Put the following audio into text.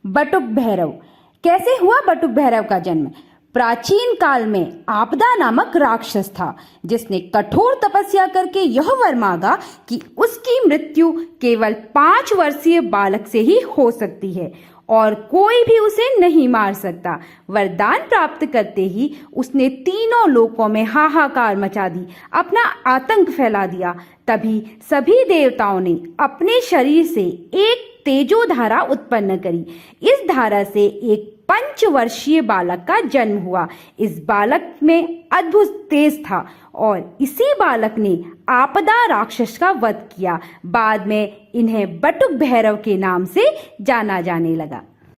बटुक भैरव। कैसे हुआ बटुक भैरव का जन्म? प्राचीन काल में आपदा नामक राक्षस था जिसने कठोर तपस्या करके यह वर मांगा कि उसकी मृत्यु केवल 5 वर्षीय बालक से ही हो सकती है और कोई भी उसे नहीं मार सकता। वरदान प्राप्त करते ही उसने तीनों लोकों में हाहाकार मचा दी, अपना आतंक फैला दिया। तभी सभी देवताओं ने अपने शरीर से एक तेजो धारा उत्पन्न करी। इस धारा से एक 5 वर्षीय बालक का जन्म हुआ। इस बालक में अद्भुत तेज था और इसी बालक ने आपदा राक्षस का वध किया। बाद में इन्हें बटुक भैरव के नाम से जाना जाने लगा।